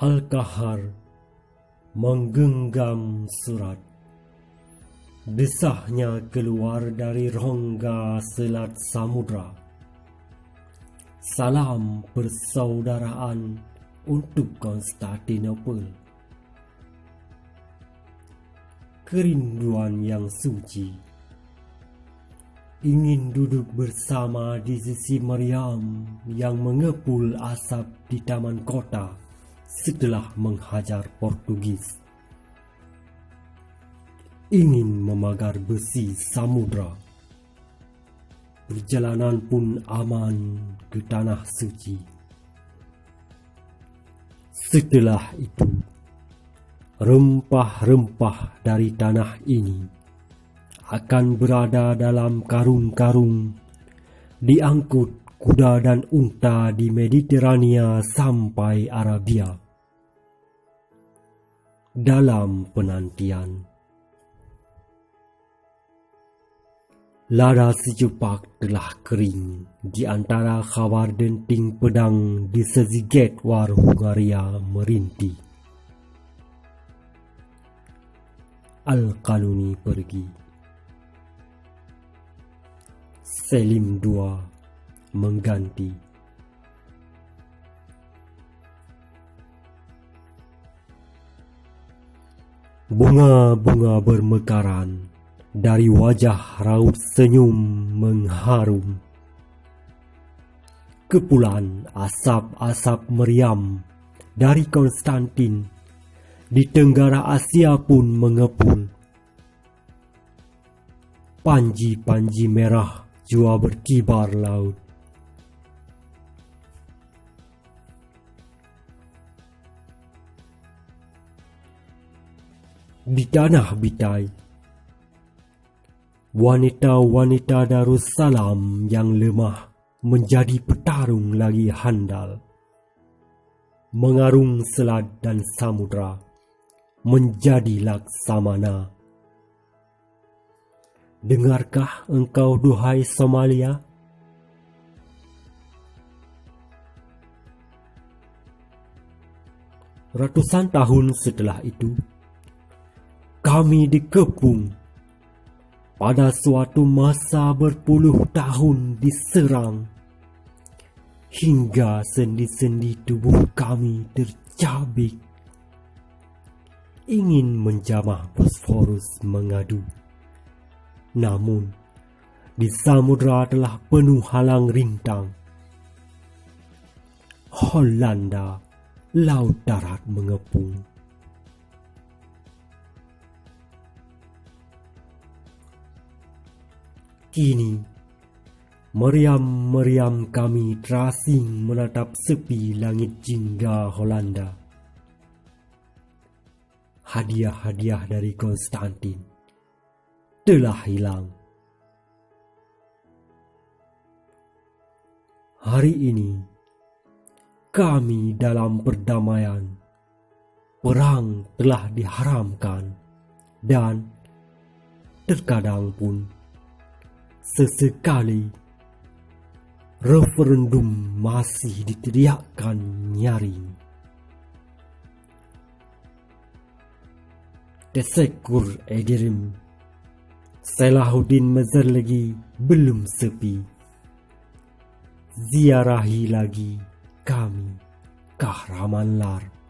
Al-Kahar menggenggam surat. Desahnya keluar dari rongga Selat Samudra. Salam persaudaraan untuk Konstantinopel. Kerinduan yang suci. Ingin duduk bersama di sisi Maryam yang mengepul asap di taman kota setelah menghajar Portugis. Ingin memagar besi samudra. Perjalanan pun aman ke tanah suci. Setelah itu, rempah-rempah dari tanah ini akan berada dalam karung-karung, diangkut kuda dan unta di Mediterania sampai Arabia. Dalam penantian, lada sejupak telah kering di antara khabar denting pedang di Szeged war Hungaria merintih. Al-Kanuni pergi. Selim II mengganti. Bunga-bunga bermekaran. Dari wajah raut senyum mengharum. Kepulan asap-asap meriam dari Konstantin di Tenggara Asia pun mengepul. Panji-panji merah jua berkibar laut. Di tanah Bitai, wanita-wanita Darussalam yang lemah menjadi petarung lagi handal. Mengarung selat dan samudra menjadi laksamana. Dengarkah engkau duhai Somalia? Ratusan tahun setelah itu, kami dikepung. Pada suatu masa berpuluh tahun diserang, hingga sendi-sendi tubuh kami tercabik. Ingin menjamah Bosforus mengadu. Namun, di samudra telah penuh halang rintang. Holanda, laut darat mengepung. Kini, meriam-meriam kami terasing menatap sepi langit jingga Holanda. Hadiah-hadiah dari Konstantin telah hilang. Hari ini, kami dalam perdamaian. Perang telah diharamkan dan terkadang pun sesekali referendum masih diteriakkan nyaring. Tesekur Ederim, Selahuddin Mazarlagi belum sepi. Ziarahi lagi kami Kahramanlar.